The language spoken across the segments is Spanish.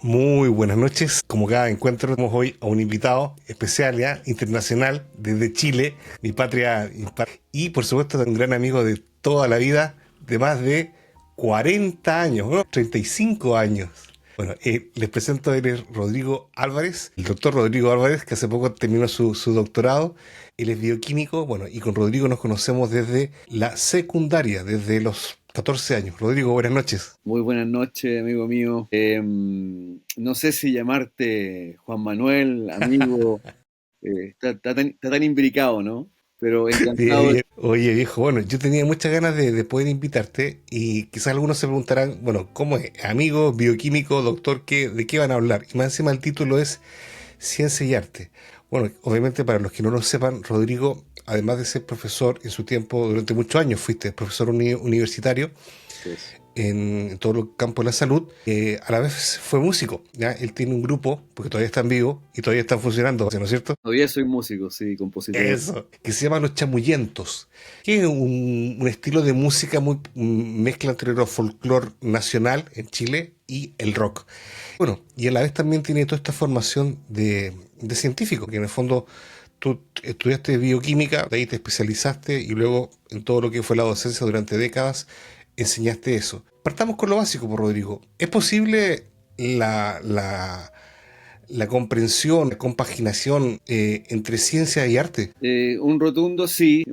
Muy buenas noches. Como cada encuentro, tenemos hoy a un invitado especial, ya, internacional, desde Chile, mi patria, y por supuesto un gran amigo de toda la vida, de más de 40 años, ¿no? 35 años. Bueno, les presento, él es Rodrigo Álvarez, el doctor Rodrigo Álvarez, que hace poco terminó su doctorado. Él es bioquímico, bueno, y con Rodrigo nos conocemos desde la secundaria, desde los 14 años. Rodrigo, buenas noches. Muy buenas noches, amigo mío. No sé si llamarte Juan Manuel, amigo, está tan imbricado, ¿no? Pero Bien, encantado. bien. Oye, viejo, bueno, yo tenía muchas ganas de poder invitarte y quizás algunos se preguntarán, bueno, ¿cómo es? Amigo, bioquímico, doctor, ¿de qué van a hablar? Y más encima el título es Ciencia y Arte. Bueno, obviamente para los que no lo sepan, Rodrigo, además de ser profesor en su tiempo, durante muchos años fuiste profesor universitario, Pues, en todo el campo de la salud, a la vez fue músico, ¿ya? Él tiene un grupo, porque todavía están vivos y todavía están funcionando, ¿no es cierto? todavía soy músico, sí, compositor. Eso, que se llama Los Chamullentos, que es un estilo de música muy mezcla entre el folclore nacional en Chile y el rock. Bueno, y a la vez también tiene toda esta formación de científico, que en el fondo tú estudiaste bioquímica, de ahí te especializaste y luego en todo lo que fue la docencia durante décadas enseñaste eso. Partamos con lo básico, por Rodrigo. ¿Es posible la, la, la comprensión, la compaginación entre ciencia y arte? Un rotundo sí,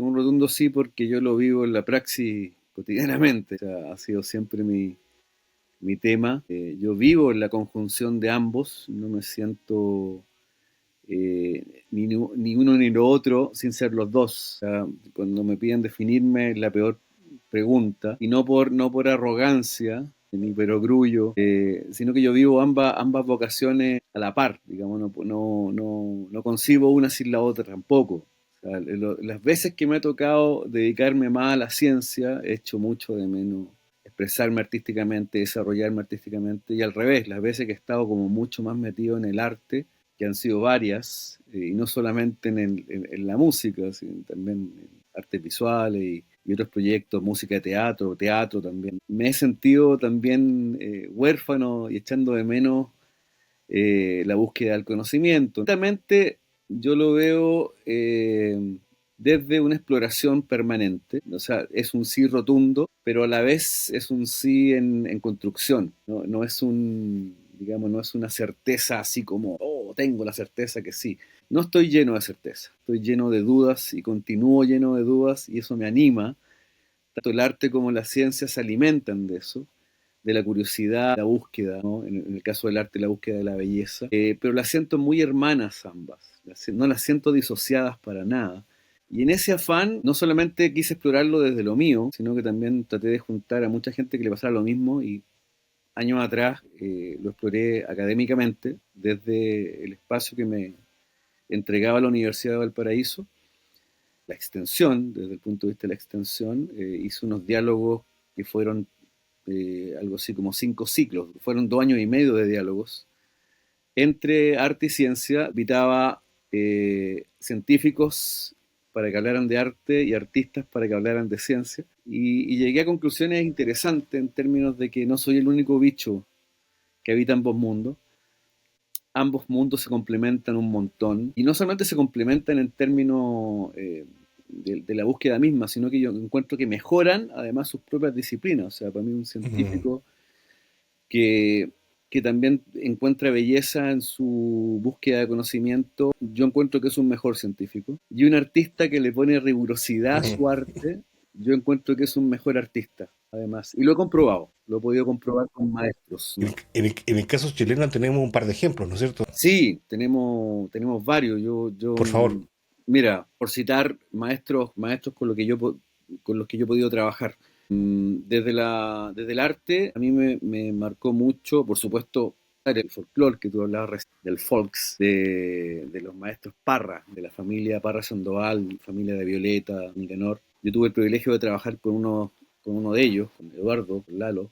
porque yo lo vivo en la praxis cotidianamente. O sea, ha sido siempre mi tema. Yo vivo en la conjunción de ambos, no me siento ni uno ni lo otro sin ser los dos. O sea, cuando me piden definirme es la peor pregunta, y no por arrogancia ni perogrullo, sino que yo vivo ambas vocaciones a la par, digamos, no concibo una sin la otra tampoco. O sea, las veces que me ha tocado dedicarme más a la ciencia, he hecho mucho de menos expresarme artísticamente, desarrollarme artísticamente, y al revés, las veces que he estado como mucho más metido en el arte, que han sido varias, y no solamente en la música, sino también en artes visuales y otros proyectos, música de teatro, teatro también. Me he sentido también huérfano y echando de menos la búsqueda del conocimiento. Justamente yo lo veo desde una exploración permanente, o sea, es un sí rotundo, pero a la vez es un sí en construcción, ¿no? No es digamos, no es una certeza así como, oh, tengo la certeza que sí. No estoy lleno de certeza, estoy lleno de dudas y continúo lleno de dudas, y eso me anima. Tanto el arte como la ciencia se alimentan de eso, de la curiosidad, la búsqueda, ¿no? En el caso del arte, la búsqueda de la belleza. Pero las siento muy hermanas ambas, no las siento disociadas para nada. Y en ese afán, no solamente quise explorarlo desde lo mío, sino que también traté de juntar a mucha gente que le pasara lo mismo, y años atrás lo exploré académicamente desde el espacio que me entregaba la Universidad de Valparaíso, la extensión, desde el punto de vista de la extensión. Hice unos diálogos que fueron algo así como 5 ciclos, fueron 2 años y medio de diálogos entre arte y ciencia. Invitaba científicos para que hablaran de arte y artistas para que hablaran de ciencia, y llegué a conclusiones interesantes en términos de que no soy el único bicho que habita ambos mundos. Ambos mundos se complementan un montón, y no solamente se complementan en términos de la búsqueda misma, sino que yo encuentro que mejoran además sus propias disciplinas. O sea, para mí un Mm. científico que, que también encuentra belleza en su búsqueda de conocimiento, yo encuentro que es un mejor científico. Y un artista que le pone rigurosidad a su arte, yo encuentro que es un mejor artista, además. Y lo he comprobado, lo he podido comprobar con maestros, En ¿no? el caso chileno tenemos un par de ejemplos, ¿no es cierto? Sí, tenemos varios. Por favor. Mira, por citar maestros con los que yo he podido trabajar. Desde el arte, a mí me marcó mucho, por supuesto, el folclore que tú hablabas recién, del folks, de los maestros Parra, de la familia Parra Sandoval, familia de Violeta, Nicanor. Yo tuve el privilegio de trabajar con uno de ellos, con Eduardo, con Lalo,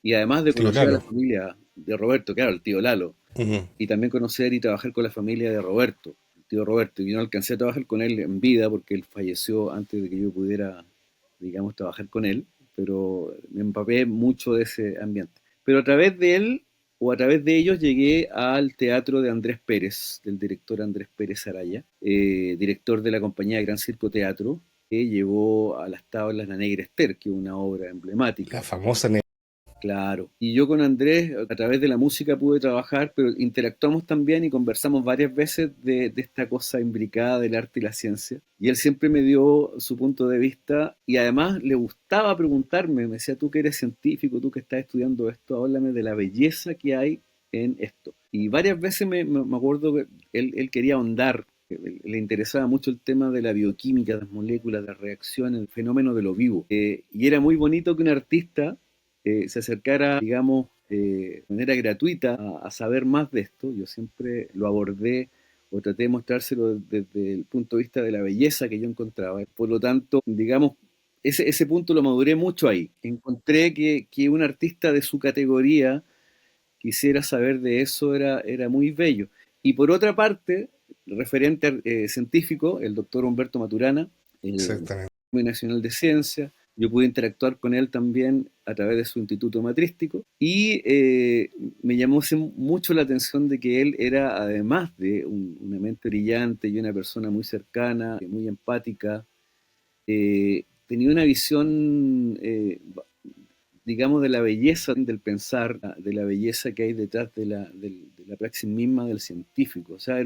y además de Tío conocer a la Lalo. familia de Roberto, claro, el tío Lalo, Ujú. y también conocer y trabajar con la familia de Roberto, el tío Roberto. Y yo no alcancé a trabajar con él en vida porque él falleció antes de que yo pudiera, digamos, trabajar con él, pero me empapé mucho de ese ambiente. Pero a través de él o a través de ellos llegué al teatro de Andrés Pérez, del director Andrés Pérez Araya, director de la compañía Gran Circo Teatro, que llevó a las tablas La Negra Esther, que es una obra La emblemática. famosa Claro. Y yo con Andrés, a través de la música pude trabajar, pero interactuamos también y conversamos varias veces de esta cosa imbricada del arte y la ciencia. Y él siempre me dio su punto de vista y además le gustaba preguntarme, me decía, tú que eres científico, tú que estás estudiando esto, háblame de la belleza que hay en esto. Y varias veces me acuerdo que él quería ahondar, que le interesaba mucho el tema de la bioquímica, de las moléculas, de las reacciones, el fenómeno de lo vivo. Y era muy bonito que un artista se acercara, digamos, de manera gratuita a saber más de esto. Yo siempre lo abordé o traté de mostrárselo desde el punto de vista de la belleza que yo encontraba. Por lo tanto, digamos, ese punto lo maduré mucho ahí. Encontré que un artista de su categoría quisiera saber de eso era muy bello. Y por otra parte, referente científico, el doctor Humberto Maturana, el exactamente. Premio Nacional de Ciencia, yo pude interactuar con él también a través de su instituto matrístico y me llamó mucho la atención de que él era, además de una mente brillante y una persona muy cercana, muy empática, tenía una visión digamos, de la belleza del pensar, de la belleza que hay detrás de la praxis misma del científico. O sea,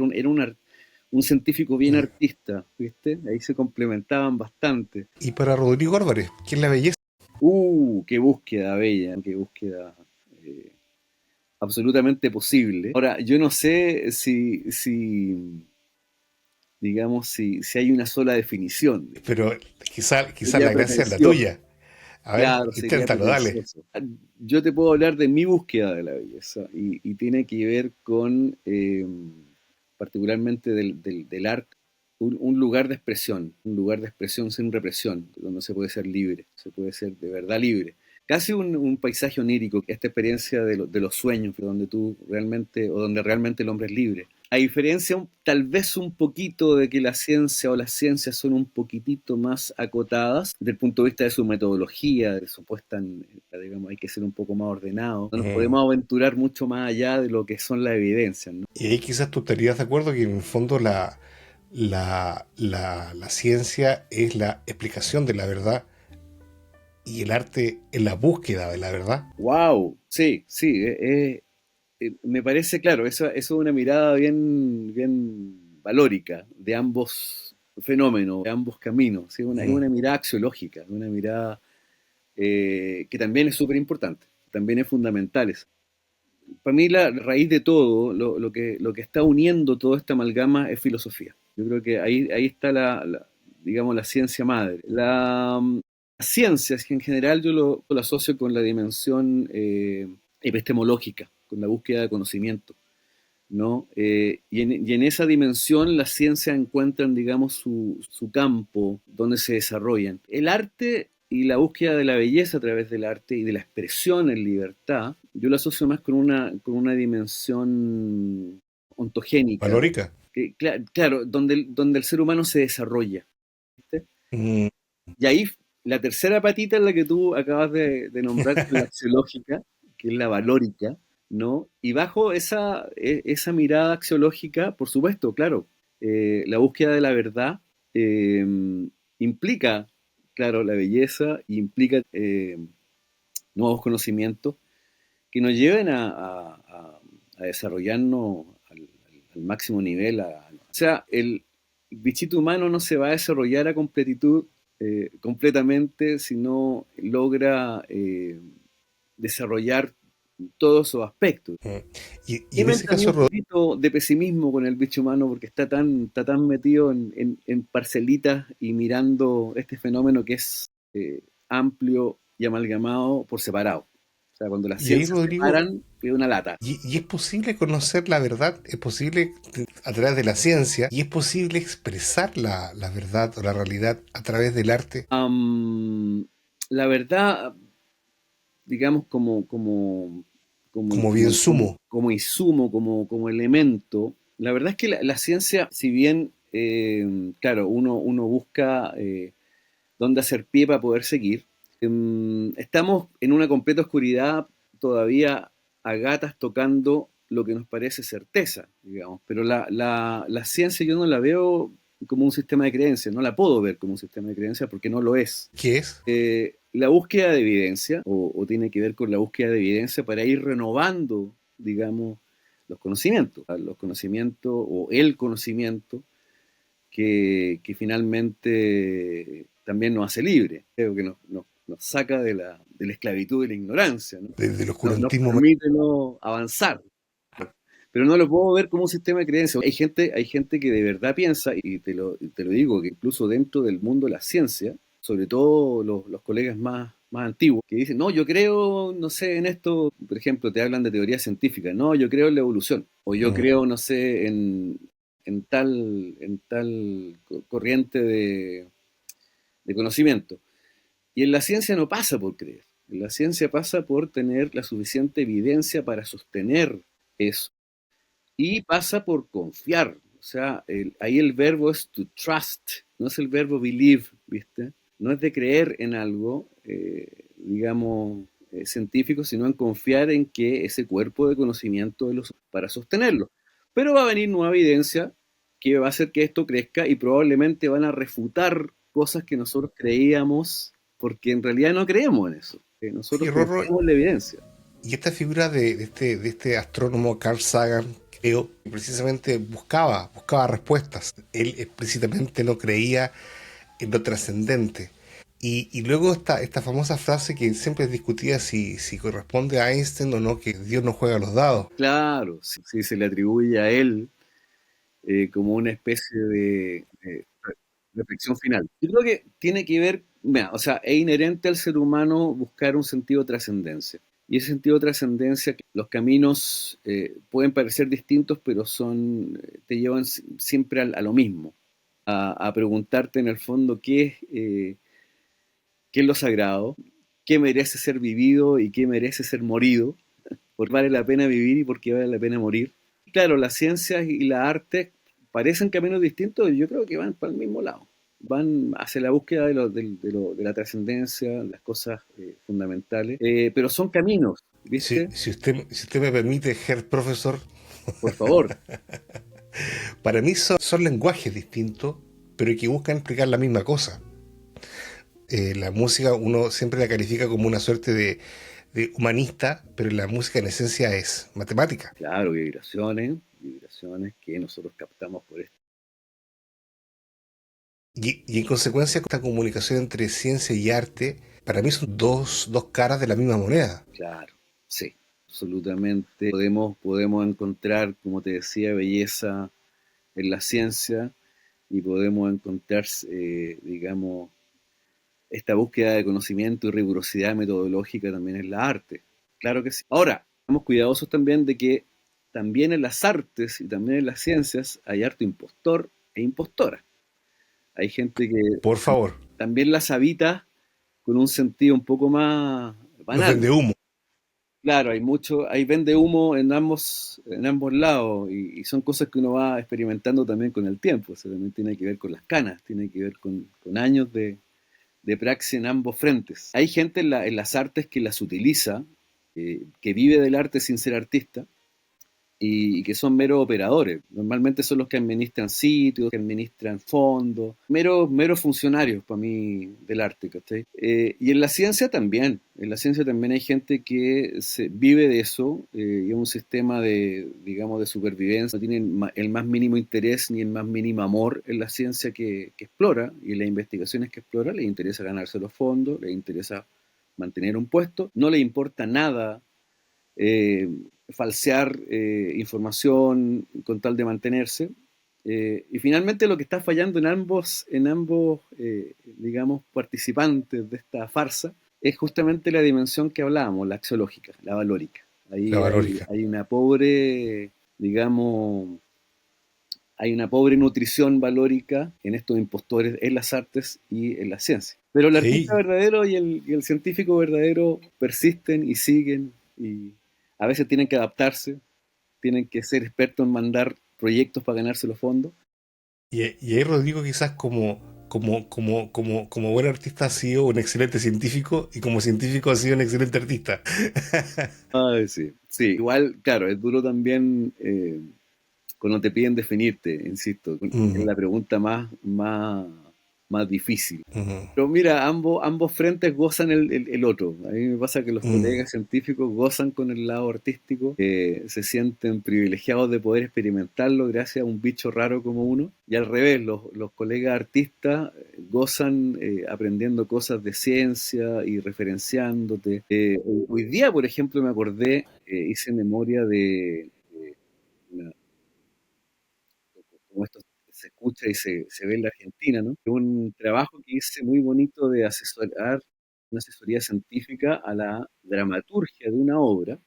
un científico bien Mm. artista, ¿viste? Ahí se complementaban bastante. Y para Rodrigo Álvarez, ¿qué es la belleza? Qué búsqueda bella, qué búsqueda eh, absolutamente posible. Ahora, yo no sé digamos, si hay una sola definición. Pero quizá Sería la gracia es la pretencioso. tuya. A ver, Claro, sería inténtalo, dale. pretencioso. Yo te puedo hablar de mi búsqueda de la belleza y tiene que ver con, particularmente del arte, un lugar de expresión, un lugar de expresión sin represión, donde se puede ser libre, se puede ser de verdad libre. Casi un paisaje onírico, esta experiencia de los sueños, donde tú realmente, o donde realmente el hombre es libre. A diferencia tal vez un poquito de que la ciencia o las ciencias son un poquitito más acotadas desde el punto de vista de su metodología, de su puesta en, digamos, hay que ser un poco más ordenado. No nos Mm. podemos aventurar mucho más allá de lo que son las evidencias, ¿no? Y ahí quizás tú estarías de acuerdo que en el fondo la ciencia es la explicación de la verdad y el arte es la búsqueda de la verdad. ¡Wow! Sí, sí, me parece claro, eso es una mirada bien valórica de ambos fenómenos, de ambos caminos. ¿Sí? Es Mm. una mirada axiológica, una mirada que también es súper importante, también es fundamental. Para mí la raíz de todo, lo que está uniendo toda esta amalgama es filosofía. Yo creo que ahí está digamos, la ciencia madre. La ciencia es que en general yo lo asocio con la dimensión epistemológica, con la búsqueda de conocimiento, ¿no? Y en esa dimensión las ciencias encuentran, digamos, su campo donde se desarrollan. El arte y la búsqueda de la belleza a través del arte y de la expresión en libertad, yo lo asocio más con una dimensión ontogénica, Valórica. claro, donde el ser humano se desarrolla, ¿viste? Mm. Y ahí la tercera patita es la que tú acabas de nombrar, que es la axiológica, que es la valórica, ¿no? Y bajo esa mirada axiológica, por supuesto, claro, la búsqueda de la verdad eh, implica, claro, la belleza y implica nuevos conocimientos que nos lleven a desarrollarnos al máximo nivel. O sea, el bichito humano no se va a desarrollar a completitud completamente si no logra desarrollar todos esos aspectos. Mm. Y Y en me ese entra a mí caso, un poquito de pesimismo con el bicho humano porque está tan metido en parcelitas y mirando este fenómeno que es amplio y amalgamado por separado. O sea, cuando las y ahí ciencias se Rodrigo, separan, es una lata. y es posible conocer la verdad, es posible a través de la ciencia, y es posible expresar la verdad o la realidad a través del arte La verdad, digamos, como como bien sumo. como insumo, como elemento. La verdad es que la ciencia, si bien, claro, uno busca dónde hacer pie para poder seguir, estamos en una completa oscuridad todavía a gatas tocando lo que nos parece certeza, digamos. Pero la ciencia yo no la veo como un sistema de creencias, no la puedo ver como un sistema de creencias porque no lo es. ¿Qué es? La búsqueda de evidencia, o tiene que ver con la búsqueda de evidencia para ir renovando, digamos, los conocimientos o el conocimiento que finalmente también nos hace libre, creo que nos saca de la esclavitud y la ignorancia, ¿no? Desde el Nos oscurantismo. permite no avanzar. Pero no lo puedo ver como un sistema de creencias. Hay gente que de verdad piensa, y te lo digo, que incluso dentro del mundo de la ciencia, sobre todo los colegas más antiguos, que dicen, no, yo creo, no sé, en esto, por ejemplo, te hablan de teoría científica, no, yo creo en la evolución, o yo Mm. creo, no sé, en tal corriente de conocimiento. Y en la ciencia no pasa por creer, en la ciencia pasa por tener la suficiente evidencia para sostener eso. Y pasa por confiar. O sea, ahí el verbo es to trust, no es el verbo believe, ¿viste? No es de creer en algo, digamos, científico, sino en confiar en que ese cuerpo de conocimiento para sostenerlo. Pero va a venir nueva evidencia que va a hacer que esto crezca y probablemente van a refutar cosas que nosotros creíamos, porque en realidad no creemos en eso. Nosotros Oye, Rorro, confiamos en la evidencia. y esta figura de este astrónomo Carl Sagan, creo, que precisamente buscaba respuestas. Él explícitamente no creía en lo trascendente. Y luego esta famosa frase que siempre es discutida si corresponde a Einstein o no, que Dios no juega a los dados. Claro, sí, se le atribuye a él como una especie de reflexión final. Yo creo que tiene que ver, mira, o sea, es inherente al ser humano buscar un sentido de trascendencia. Y ese sentido de trascendencia, los caminos pueden parecer distintos, pero te llevan siempre a lo mismo, a preguntarte en el fondo qué es lo sagrado, qué merece ser vivido y qué merece ser morido, por qué vale la pena vivir y por qué vale la pena morir. Claro, las ciencias y la arte parecen caminos distintos y yo creo que van para el mismo lado. Van hacia la búsqueda de la trascendencia, las cosas fundamentales, pero son caminos, Si, ¿viste? si usted me permite, Herr Profesor, Por favor, para mí son lenguajes distintos, pero que buscan explicar la misma cosa. La música uno siempre la califica como una suerte de humanista, pero la música en esencia es matemática. claro, vibraciones que nosotros captamos por esto. Y en consecuencia, esta comunicación entre ciencia y arte, para mí son dos caras de la misma moneda. Claro, sí, absolutamente. Podemos encontrar, como te decía, belleza en la ciencia y podemos encontrar, digamos, esta búsqueda de conocimiento y rigurosidad metodológica también en la arte. Claro que sí. Ahora, estamos cuidadosos también de que también en las artes y también en las ciencias hay arte impostor e impostora. Hay gente que Por favor, también las habita con un sentido un poco más los banal. vende humo. Claro, hay vende humo en ambos lados y son cosas que uno va experimentando también con el tiempo. Eso también tiene que ver con las canas, tiene que ver con años de praxis en ambos frentes. Hay gente en las artes que las utiliza, que vive del arte sin ser artista, y que son meros operadores. Normalmente son los que administran sitios, que administran fondos, meros funcionarios para mí del arte, ¿cachai? Y en la ciencia también hay gente que vive de eso, y es un sistema digamos, de supervivencia, no tienen el más mínimo interés ni el más mínimo amor en la ciencia que explora, y en las investigaciones que explora, les interesa ganarse los fondos, les interesa mantener un puesto, no le importa nada eh, falsear información con tal de mantenerse. Y finalmente lo que está fallando en ambos digamos, participantes de esta farsa es justamente la dimensión que hablábamos, la axiológica, la valórica. La Ahí hay, valórica. hay una pobre, digamos, hay una pobre nutrición valórica en estos impostores en las artes y en la ciencia. Pero el artista Sí, verdadero y el científico verdadero persisten y siguen y a veces tienen que adaptarse, tienen que ser expertos en mandar proyectos para ganarse los fondos. y ahí Rodrigo quizás como buen artista has sido un excelente científico y como científico has sido un excelente artista. Ay, sí, sí, igual, claro, es duro también cuando te piden definirte, insisto, es Ujú, la pregunta más difícil. ujú, Pero mira, ambos frentes gozan el otro. A mí me pasa que los ujú. colegas científicos gozan con el lado artístico, se sienten privilegiados de poder experimentarlo gracias a un bicho raro como uno. Y al revés, los colegas artistas gozan aprendiendo cosas de ciencia y referenciándote. Hoy día, por ejemplo, me acordé, hice memoria de una- como esto se escucha y se ve en la Argentina, ¿no? Un trabajo que hice muy bonito de asesorar, una asesoría científica a la dramaturgia de una obra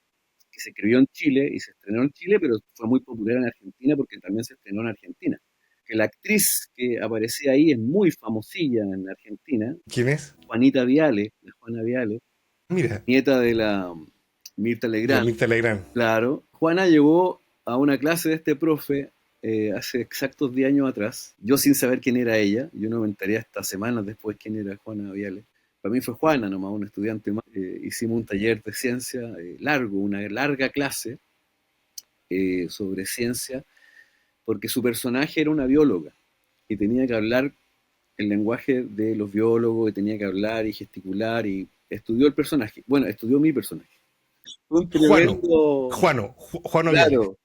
que se escribió en Chile y se estrenó en Chile, pero fue muy popular en Argentina porque también se estrenó en Argentina. Que la actriz que aparecía ahí es muy famosilla en Argentina, ¿Quién es? Juanita Viale, la Juana Viale, Mira, nieta de la Mirta de Legrand. Mirta Legrand. Claro, Juana llegó a una clase de este profe hace exactos 10 años atrás, yo sin saber quién era ella, yo no me enteré hasta semanas después quién era Juana Viale. Para mí fue Juana nomás, un estudiante más. Hicimos un taller de ciencia largo, una larga clase sobre ciencia, porque su personaje era una bióloga y tenía que hablar el lenguaje de los biólogos y tenía que hablar y gesticular y estudió el personaje. Bueno, estudió mi personaje. Fue un Juano, tremendo, Juano Viale. claro,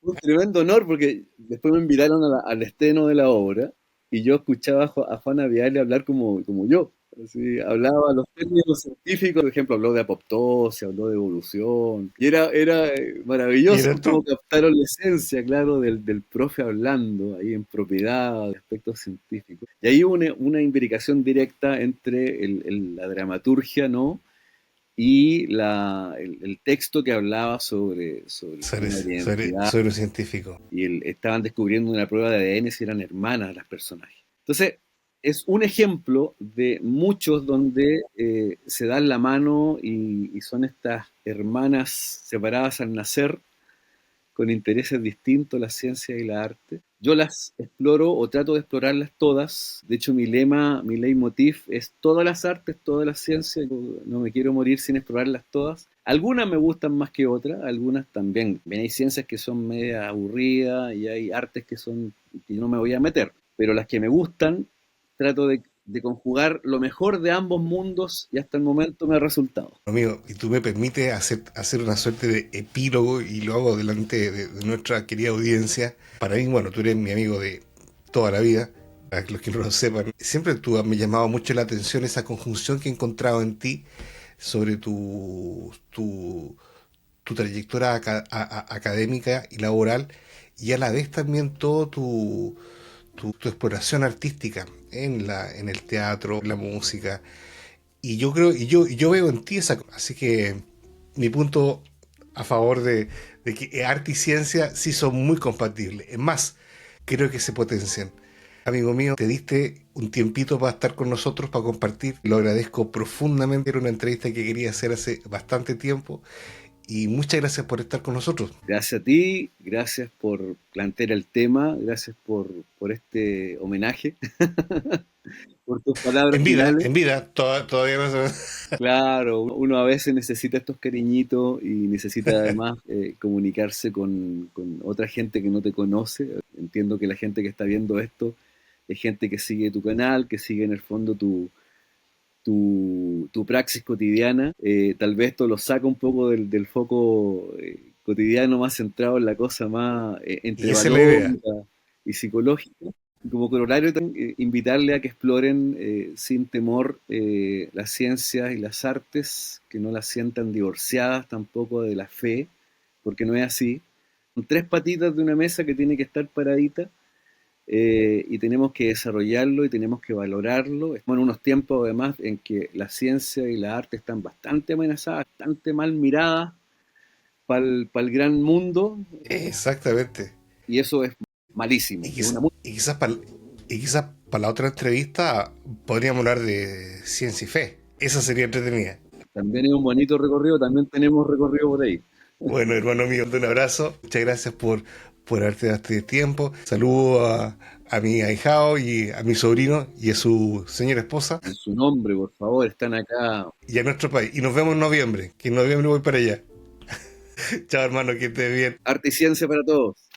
un tremendo honor porque después me invitaron al estreno de la obra y yo escuchaba a Juana Viale hablar como yo. Así, hablaba los términos científicos, por ejemplo, habló de apoptosis, habló de evolución. Y era ¿Y maravilloso eres cómo tú? captaron la esencia, claro, del profe hablando ahí en propiedad de aspectos científicos. Y ahí hubo una imbricación directa entre la dramaturgia, ¿no? Y el texto que hablaba sobre el tema de la identidad Soy un científico. y estaban descubriendo una prueba de ADN si eran hermanas las personajes. Entonces, es un ejemplo de muchos donde se dan la mano y son estas hermanas separadas al nacer con intereses distintos, la ciencia y la arte. Yo las exploro o trato de explorarlas todas. De hecho, mi lema, mi leitmotiv es todas las artes, todas las ciencias. No me quiero morir sin explorarlas todas. Algunas me gustan más que otras, algunas también. Bien, hay ciencias que son media aburridas y hay artes que no me voy a meter. Pero las que me gustan, trato de conjugar lo mejor de ambos mundos y hasta el momento me ha resultado. Amigo, y tú me permites hacer una suerte de epílogo y lo hago delante de nuestra querida audiencia. Para mí, bueno, tú eres mi amigo de toda la vida, para los que no lo sepan. Siempre tú me llamaba mucho la atención esa conjunción que he encontrado en ti sobre tu trayectoria académica y laboral y a la vez también todo tu exploración artística en el teatro, en la música. Y yo creo, y yo veo en ti esa cosa. Así que mi punto a favor de que arte y ciencia sí son muy compatibles. Es más, creo que se potencian. Amigo mío, te diste un tiempito para estar con nosotros, para compartir. Lo agradezco profundamente. Era una entrevista que quería hacer hace bastante tiempo. Y muchas gracias por estar con nosotros. Gracias a ti, gracias por plantear el tema, gracias por este homenaje, por tus palabras finales. En vida, todavía no se... Claro, uno a veces necesita estos cariñitos y necesita además comunicarse con otra gente que no te conoce. Entiendo que la gente que está viendo esto es gente que sigue tu canal, que sigue en el fondo tu praxis cotidiana. Tal vez esto lo saca un poco del foco cotidiano más centrado en la cosa más Y entre esa es la idea. valórica y psicológica. Y como corolario, invitarle a que exploren sin temor las ciencias y las artes, que no las sientan divorciadas tampoco de la fe, porque no es así. Son tres patitas de una mesa que tiene que estar paradita y tenemos que desarrollarlo y tenemos que valorarlo. Estamos en unos tiempos además en que la ciencia y la arte están bastante amenazadas, bastante mal miradas para el gran mundo Exactamente. y eso es malísimo. Es una Y quizás para la otra entrevista podríamos hablar de ciencia y fe. Esa sería entretenida. también es un bonito recorrido, también tenemos recorrido por ahí. Bueno, hermano mío, un abrazo. Muchas gracias por haberte dado este tiempo. Saludo a mi ahijado y a mi sobrino y a su señora esposa En su nombre, por favor, están acá. y a nuestro país. Y nos vemos en noviembre, que en noviembre voy para allá. Chao, hermano, que estés bien. Arte y ciencia para todos.